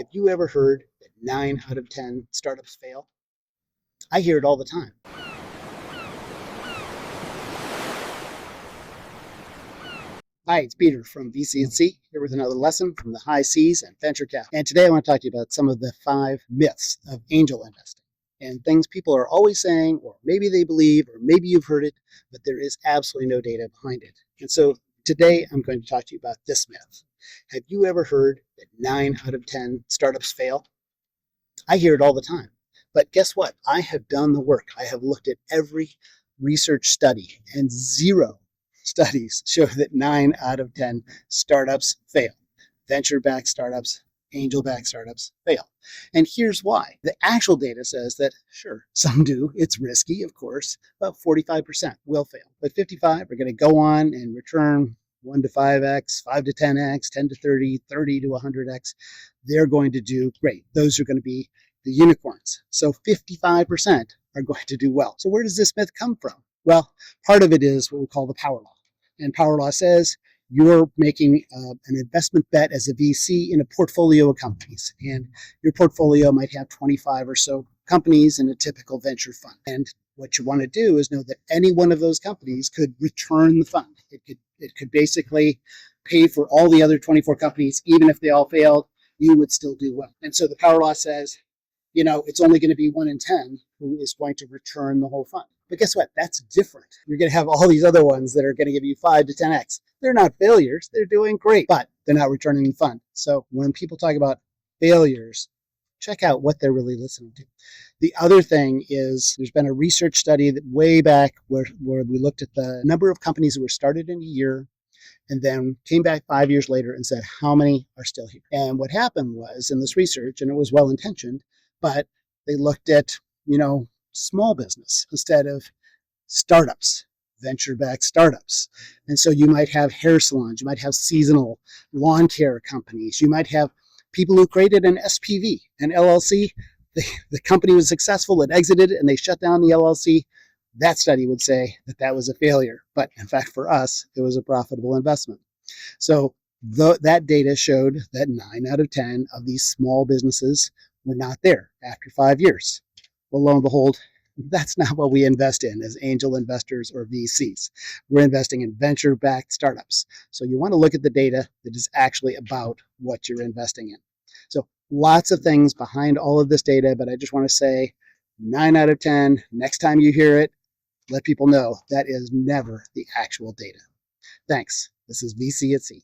Have you ever heard that 9 out of 10 startups fail? I hear it all the time. Hi, it's Peter from VC&C here with another lesson from the high seas and venture capital. And today I want to talk to you about some of the 5 myths of angel investing and things people are always saying, or maybe they believe, or maybe you've heard it, but there is absolutely no data behind it. And so today I'm going to talk to you about this myth. Have you ever heard that 9 out of 10 startups fail? I hear it all the time. But guess what? I have done the work. I have looked at every research study, and 0 studies show that 9 out of 10 startups fail. Venture-backed startups, angel-backed startups fail. And here's why. The actual data says that, sure, some do. It's risky, of course. About 45% will fail. But 55 are going to go on and return 1 to 5x, 5 to 10x, 10 to 30, 30 to 100x. They're going to do great. Those are going to be the unicorns. So 55% are going to do well. So where does this myth come from? Well, part of it is what we call the power law. And power law says you're making an investment bet as a VC in a portfolio of companies. And your portfolio might have 25 or so companies in a typical venture fund. And what you want to do is know that any one of those companies could return the fund. It could basically pay for all the other 24 companies. Even if they all failed, you would still do well. And so the power law says, it's only going to be 1 in 10 who is going to return the whole fund. But guess what? That's different. You're going to have all these other ones that are going to give you 5 to 10x. They're not failures. They're doing great, but they're not returning the fund. So when people talk about failures, check out what they're really listening to. The other thing is there's been a research study that way back where we looked at the number of companies that were started in a year and then came back 5 years later and said, how many are still here? And what happened was in this research, and it was well-intentioned, but they looked at, small business instead of startups, venture-backed startups. And so you might have hair salons, you might have seasonal lawn care companies, you might have people who created an SPV, an LLC. The company was successful, it exited, and they shut down the LLC. That study would say that that was a failure. But in fact, for us, it was a profitable investment. So that data showed that 9 out of 10 of these small businesses were not there after 5 years. Well, lo and behold, that's not what we invest in as angel investors or VCs. We're investing in venture-backed startups. So you want to look at the data that is actually about what you're investing in. So lots of things behind all of this data, but I just want to say 9 out of 10, next time you hear it, let people know that is never the actual data. Thanks. This is VC at Sea.